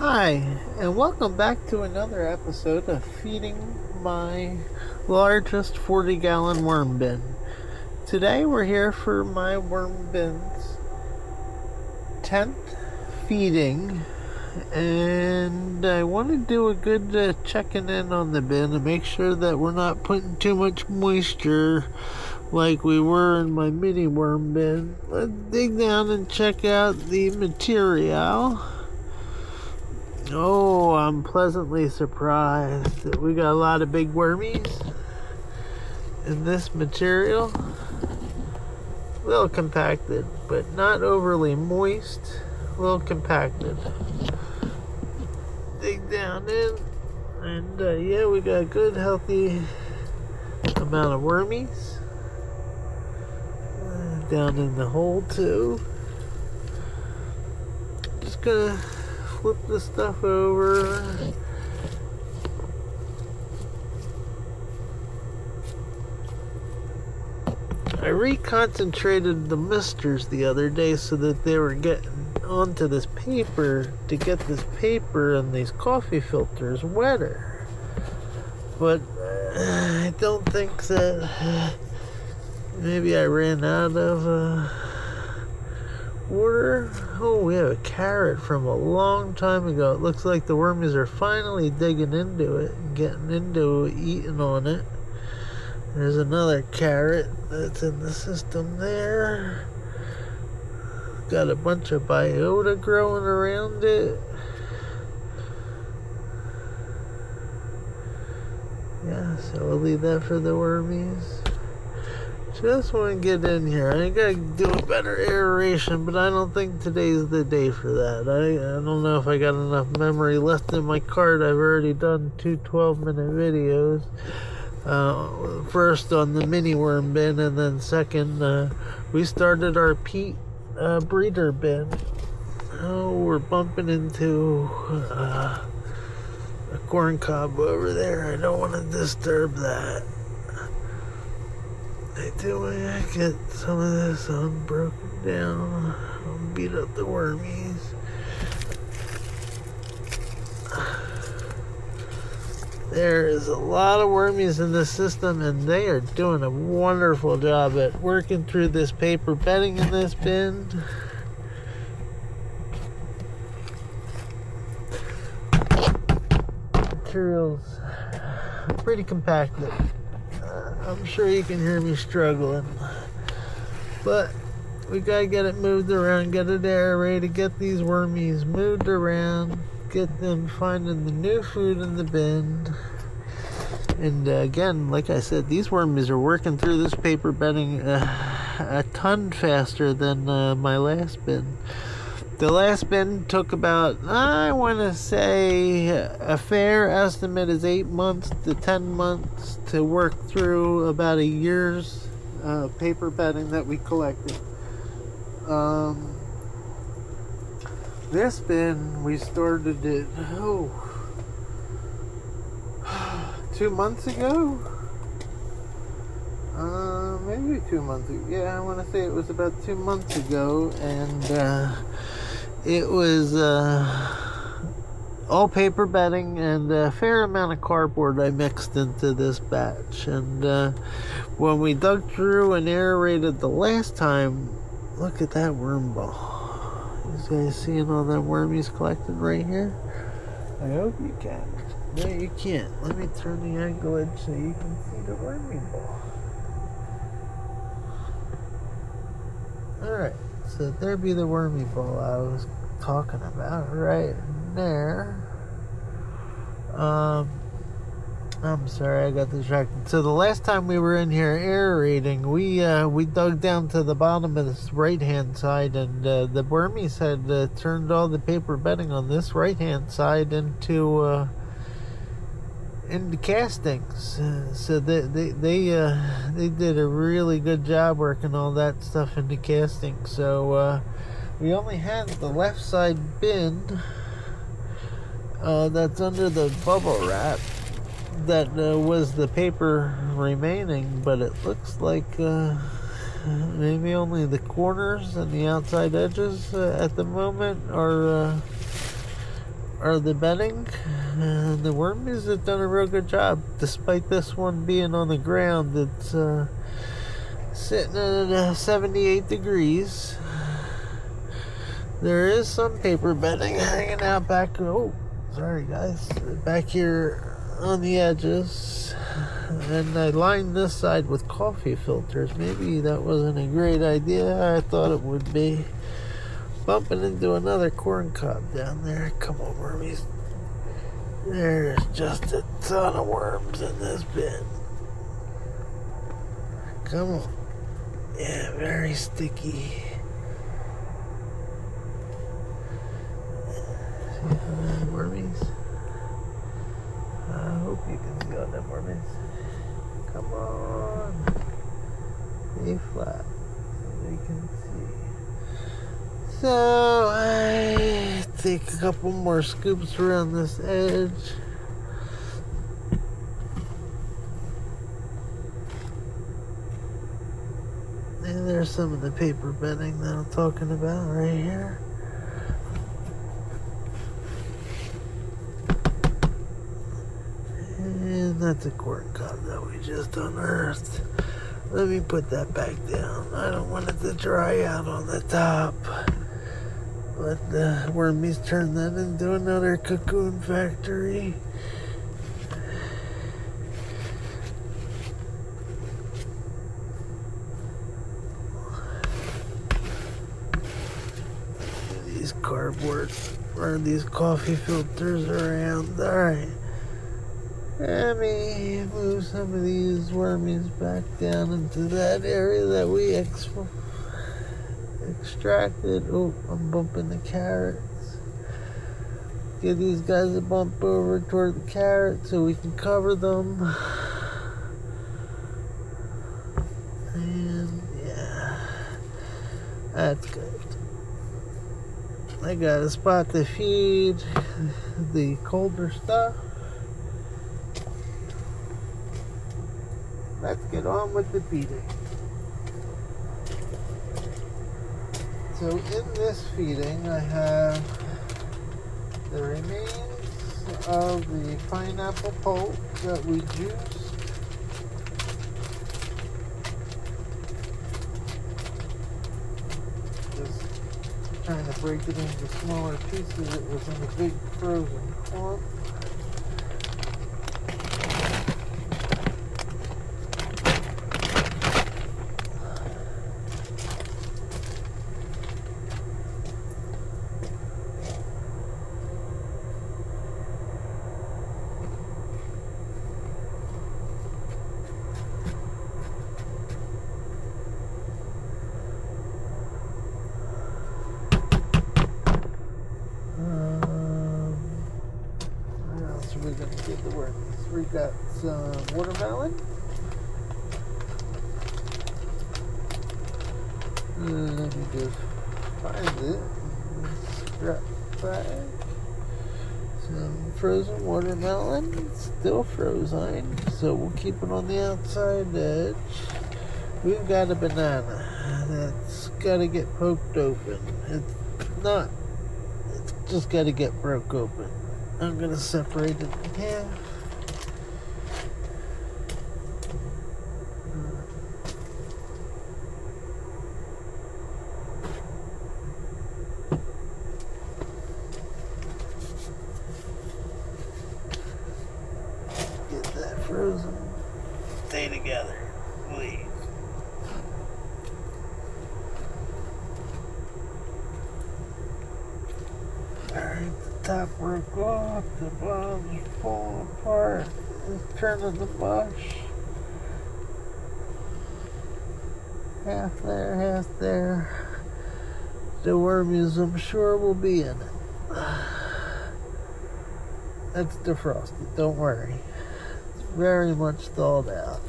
Hi, and welcome back to another episode of Feeding My Largest 40-gallon Worm Bin. Today we're here for my worm bin's 10th feeding, and I want to do a good checking in on the bin to make sure that we're not putting too much moisture like we were in my mini worm bin. Let's dig down and check out the material. Oh, I'm pleasantly surprised that we got a lot of big wormies in this material. A little compacted, but not overly moist. A little compacted. Dig down in, and yeah, we got a good, healthy amount of wormies. Down in the hole, too. Just gonna flip the stuff over. I reconcentrated the misters the other day so that they were getting onto this paper to get this paper and these coffee filters wetter. But I don't think that maybe I ran out of water. Oh, we have a carrot from a long time ago. It looks like the wormies are finally digging into it and getting into eating on it. There's another carrot that's in the system there. Got a bunch of biota growing around it. Yeah, so we'll leave that for the wormies. Just want to get in here. I gotta do a better aeration, but I don't think today's the day for that. I don't know if I got enough memory left in my card. I've already done two 12-minute videos. First on the mini worm bin, and then second, we started our peat breeder bin. Oh, we're bumping into a corn cob over there. I don't want to disturb that. I do want to get some of this unbroken down. I'll beat up the wormies. There is a lot of wormies in this system, and they are doing a wonderful job at working through this paper bedding in this bin. Material's pretty compacted. I'm sure you can hear me struggling, but we gotta get it moved around, get it aerated, get these wormies moved around, get them finding the new food in the bin. And again, like I said, these wormies are working through this paper bedding a ton faster than my last bin. The last bin took about, I want to say, a fair estimate is 8 months to 10 months to work through about a year's paper bedding that we collected. This bin, we started it, 2 months ago? Maybe 2 months ago. Yeah, I want to say it was about 2 months ago, and it was all paper bedding and a fair amount of cardboard I mixed into this batch. And when we dug through and aerated the last time, look at that worm ball. You guys seeing all that wormies collected right here? I hope you can. No, you can't. Let me turn the angle in so you can see the wormy ball. Alright, so there be the wormy ball I was talking about right there. I'm sorry, I got distracted. So the last time we were in here aerating, we dug down to the bottom of this right-hand side, and the wormies had turned all the paper bedding on this right-hand side into castings. So they did a really good job working all that stuff into castings. So we only had the left side bin that's under the bubble wrap that was the paper remaining, but it looks like maybe only the corners and the outside edges at the moment are are the bedding. And the wormies have done a real good job. Despite this one being on the ground, it's sitting at 78 degrees. There is some paper bedding hanging out back. Oh, sorry guys. Back here on the edges. And I lined this side with coffee filters. Maybe that wasn't a great idea. I thought it would be. Bumping into another corn cob down there. Come on, wormies. There's just a ton of worms in this bin. Come on. Yeah, very sticky. Wormies. I hope you can see all them wormies. Come on. Stay flat so they can see. So I take a couple more scoops around this edge. And there's some of the paper bedding that I'm talking about right here. And that's a corn cob that we just unearthed. Let me put that back down. I don't want it to dry out on the top. Let the wormies turn that into another cocoon factory. These cardboard or these coffee filters around. Alright. Let me move some of these wormies back down into that area that we extracted. Oh, I'm bumping the carrots. Give these guys a bump over toward the carrots so we can cover them. And yeah, that's good. I got a spot to feed the colder stuff. Let's get on with the feeding. So in this feeding, I have the remains of the pineapple pulp that we juiced. Just trying to break it into smaller pieces. It was in a big frozen clump. We're going to get the worms. We've got some watermelon. Let me just find it. Scrap bag. Some frozen watermelon. Still frozen. So we'll keep it on the outside edge. We've got a banana that's got to get poked open. It's just got to get broke open. I'm going to separate it in half. Get that frozen. Stay together, please. Alright, the top broke off, the bottom's falling apart, it's turning to mush. Half there, half there. The wormies, I'm sure, will be in it. That's defrosted, don't worry. It's very much thawed out.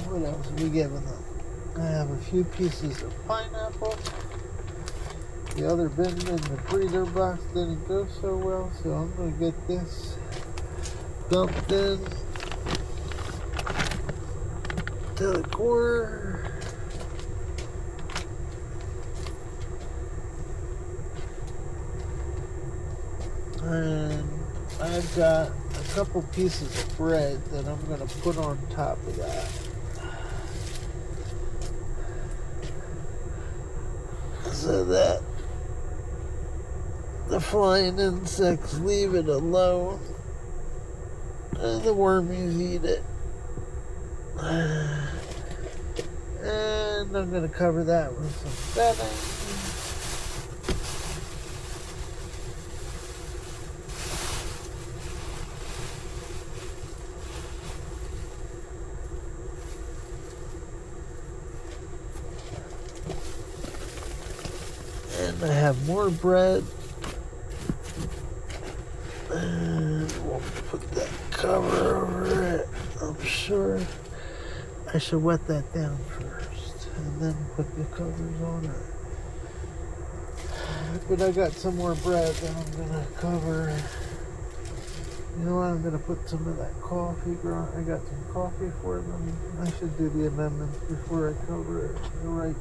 What else are we giving them? I have a few pieces of pineapple. The other bin in the breeder box didn't go so well, so I'm going to get this dumped in to the corner. I've got a couple pieces of bread that I'm going to put on top of that. So that the flying insects leave it alone and the wormies eat it. And I'm going to cover that with some bedding. And I have more bread. And we'll put that cover over it. I'm sure I should wet that down first and then put the covers on it. But I got some more bread that I'm gonna cover. You know what? I'm gonna put some of that coffee ground. I got some coffee for them. I should do the amendments before I cover it. You're right.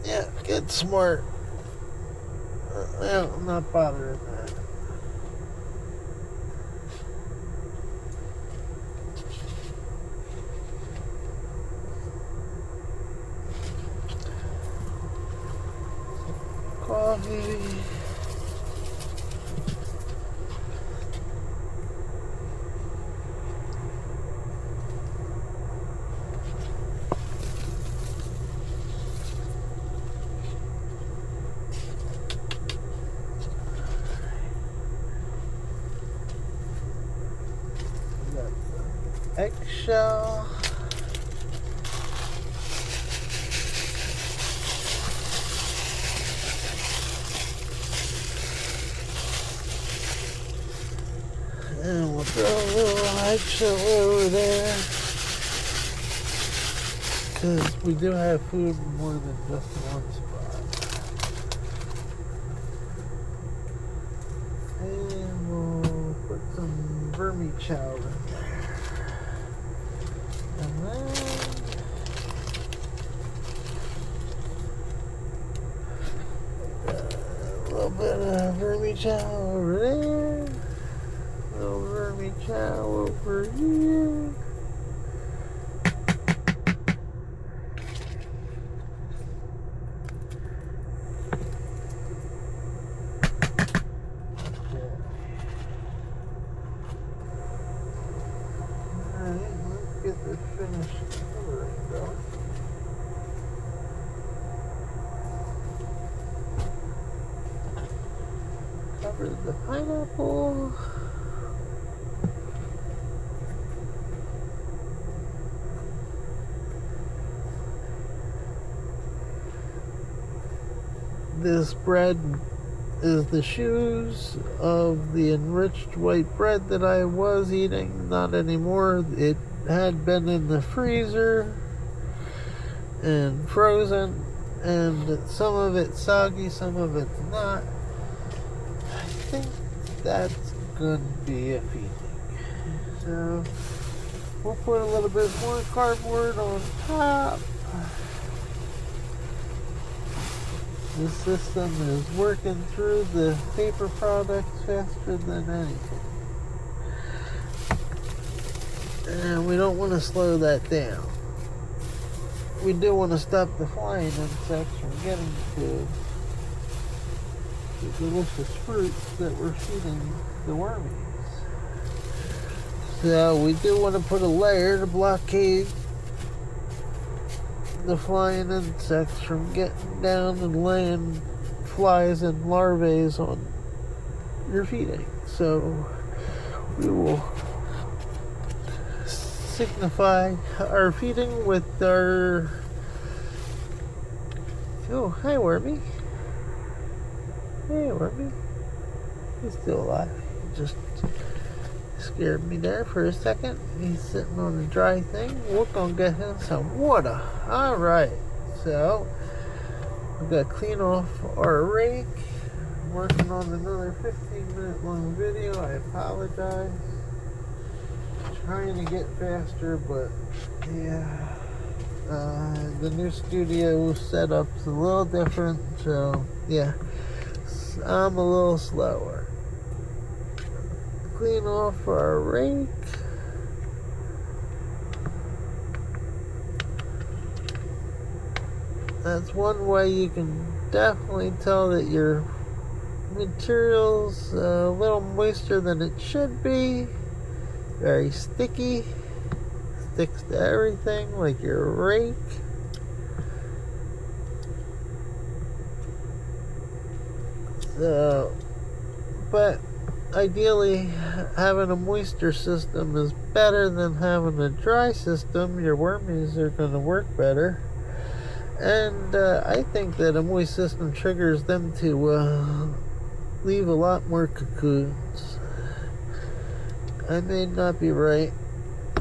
Yeah, get smart. Well, I'm not bothering that. Coffee. Eggshell. And we'll throw a little eggshell over there. Because we do have food in more than just one spot. And we'll put some vermicelli in there. And then a little bit of vermicelli over there. A little vermicelli over here. Get this finished. There we go. Cover the pineapple. This bread is the shoes of the enriched white bread that I was eating. Not anymore. It had been in the freezer and frozen, and some of it's soggy, some of it's not. I think that's gonna be a feeding. So we'll put a little bit more cardboard on top. This system is working through the paper products faster than anything. And we don't want to slow that down. We do want to stop the flying insects from getting to the delicious fruits that we're feeding the wormies. So we do want to put a layer to blockade the flying insects from getting down and laying flies and larvae on your feeding. So we will signify our feeding with our... Oh, hi Wormy. Hey Wormy. He's still alive. He just scared me there for a second. He's sitting on a dry thing. We're gonna get him some water. Alright, so we've got to clean off our rake. I'm working on another 15-minute long video. I apologize. Trying to get faster, but yeah, the new studio setup's a little different, so yeah, I'm a little slower. clean off our rake. That's one way you can definitely tell that your material's a little moister than it should be. Very sticky. Sticks to everything like your rake. So, but ideally having a moisture system is better than having a dry system. Your wormies are going to work better. And I think that a moist system triggers them to leave a lot more cocoons. I may not be right,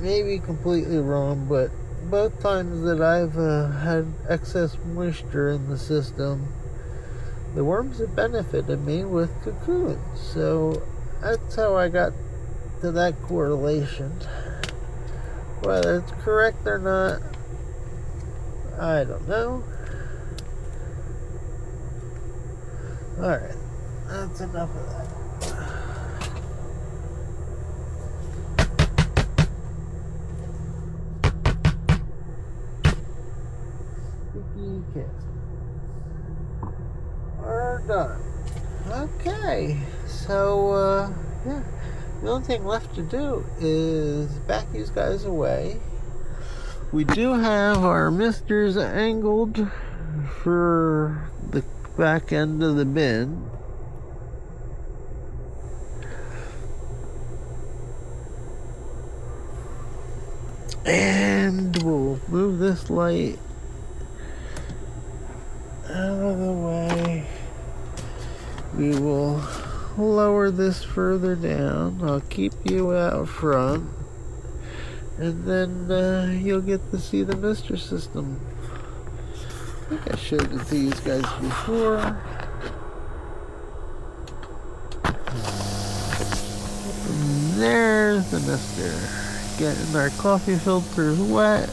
maybe completely wrong, but both times that I've had excess moisture in the system, the worms have benefited me with cocoons. So that's how I got to that correlation. Whether it's correct or not, I don't know. Alright, that's enough of that. Sticky cast. We're done. Okay, so yeah, the only thing left to do is back these guys away. We do have our misters angled for the back end of the bin. And we'll move this light out of the way. We will lower this further down. I'll keep you out front. And then you'll get to see the mister system. I think I showed it to you guys before. And there's the mister. Getting our coffee filters wet.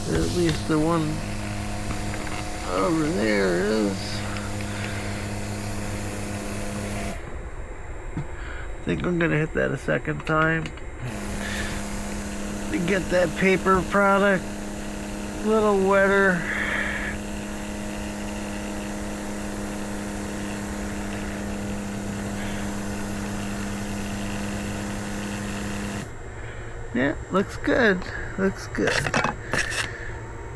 Or at least the one over there is. I think I'm gonna hit that a second time to get that paper product a little wetter. Yeah, looks good. Looks good.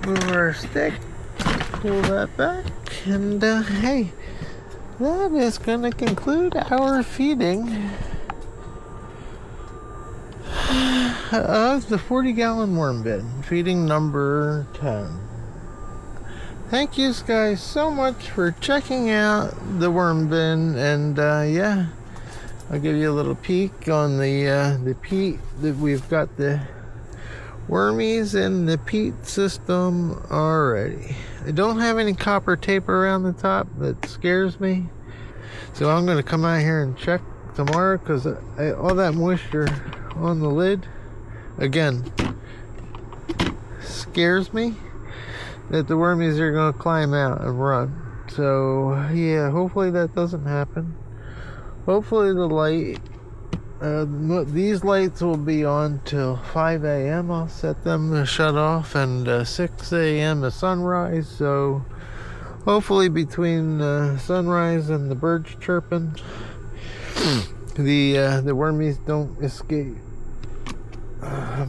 Move our stick, pull that back, and hey, that is going to conclude our feeding of the 40-gallon worm bin, feeding number 10. Thank you guys so much for checking out the worm bin, and yeah, I'll give you a little peek on the peat. That we've got the wormies in the peat system already. I don't have any copper tape around the top. That scares me. So I'm going to come out here and check tomorrow, because all that moisture on the lid, again, scares me that the wormies are going to climb out and run. So yeah, hopefully that doesn't happen. Hopefully the light, these lights will be on till 5 a.m. I'll set them to shut off, and 6 a.m. to sunrise. So hopefully between sunrise and the birds chirping, the wormies don't escape.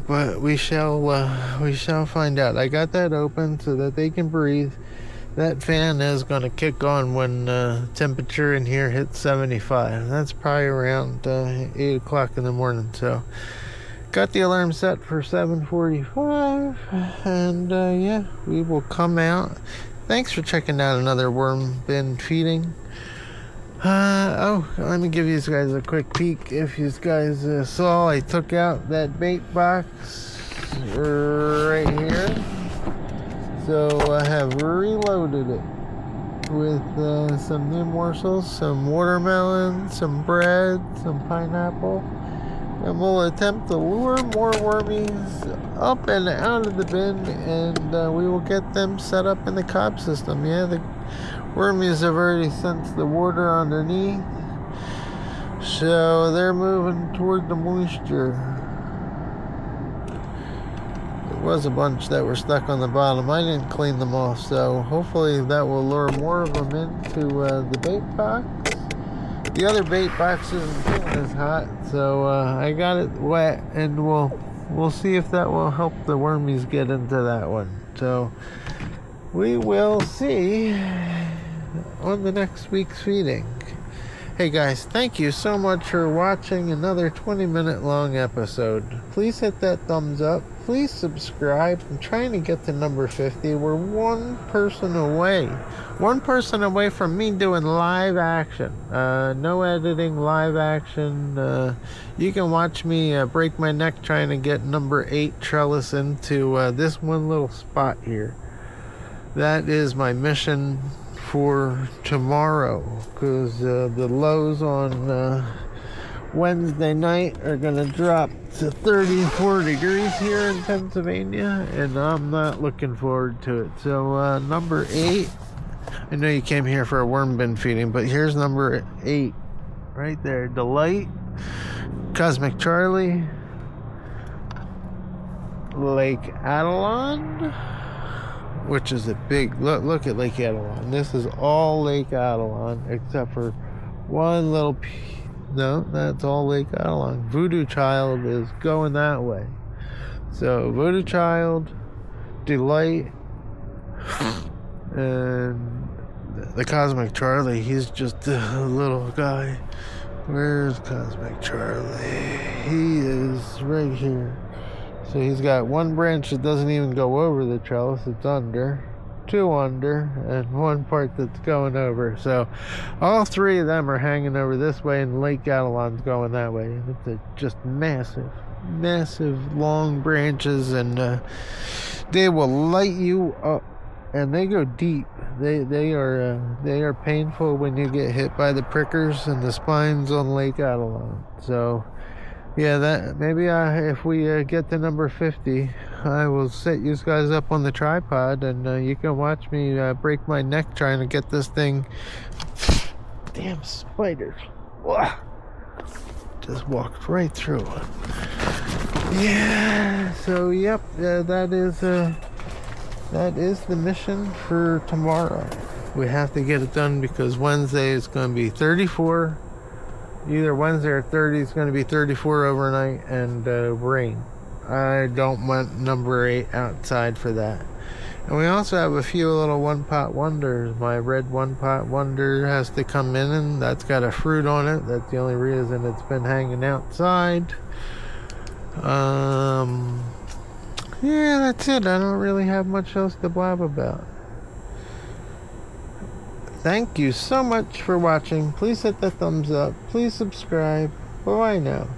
But we shall find out. I got that open so that they can breathe. That fan is going to kick on when temperature in here hits 75. That's probably around 8 o'clock in the morning. So got the alarm set for 7:45, and yeah, we will come out. Thanks for checking out another worm bin feeding. Oh, let me give you guys a quick peek. If you guys saw, I took out that bait box right here. So I have reloaded it with some new morsels, some watermelon, some bread, some pineapple, and we'll attempt to lure more wormies up and out of the bin, and we will get them set up in the cob system. Yeah, the wormies have already sensed the water underneath, So they're moving toward the moisture. There was a bunch that were stuck on the bottom. I didn't clean them off, so hopefully that will lure more of them into the bait box. The other bait box isn't feeling as hot, so I got it wet, and we'll see if that will help the wormies get into that one. So we will see on the next week's feeding. Hey guys, thank you so much for watching another 20-minute long episode. Please hit that thumbs up. Please subscribe. I'm trying to get to number 50. We're one person away. One person away from me doing live action. No editing, live action. You can watch me break my neck trying to get number 8 trellis into this one little spot here. That is my mission for tomorrow, because the lows on Wednesday night are gonna drop to 34 degrees here in Pennsylvania, and I'm not looking forward to it. So number 8, I know you came here for a worm bin feeding, but here's number 8 right there. Delight, Cosmic Charlie, Lake Adelon, which is a big look at Lake Adelon. This is all Lake Adelon except for one little no, that's all Lake Adelon. Voodoo Child is going that way. So Voodoo Child, Delight, and the Cosmic Charlie, he's just a little guy. Where's Cosmic Charlie? He is right here. So he's got one branch that doesn't even go over the trellis, it's under, 2 under, and one part that's going over. So all 3 of them are hanging over this way, and Lake Adelon's going that way. It's just massive long branches, and they will light you up, and they go deep. They are painful when you get hit by the prickers and the spines on Lake Adelon. So yeah, that maybe if we get to number 50, I will set you guys up on the tripod, and you can watch me break my neck trying to get this thing. Damn spiders! Whoa. Just walked right through it. Yeah. So yep, that is the mission for tomorrow. We have to get it done because Wednesday is going to be 34. Either Wednesday or 30 is going to be 34 overnight, and rain. I don't want number 8 outside for that. And we also have a few little one-pot wonders. My red one-pot wonder has to come in, and that's got a fruit on it. That's the only reason it's been hanging outside. Yeah, that's it. I don't really have much else to blab about. Thank you so much for watching. Please hit the thumbs up. Please subscribe. Bye now.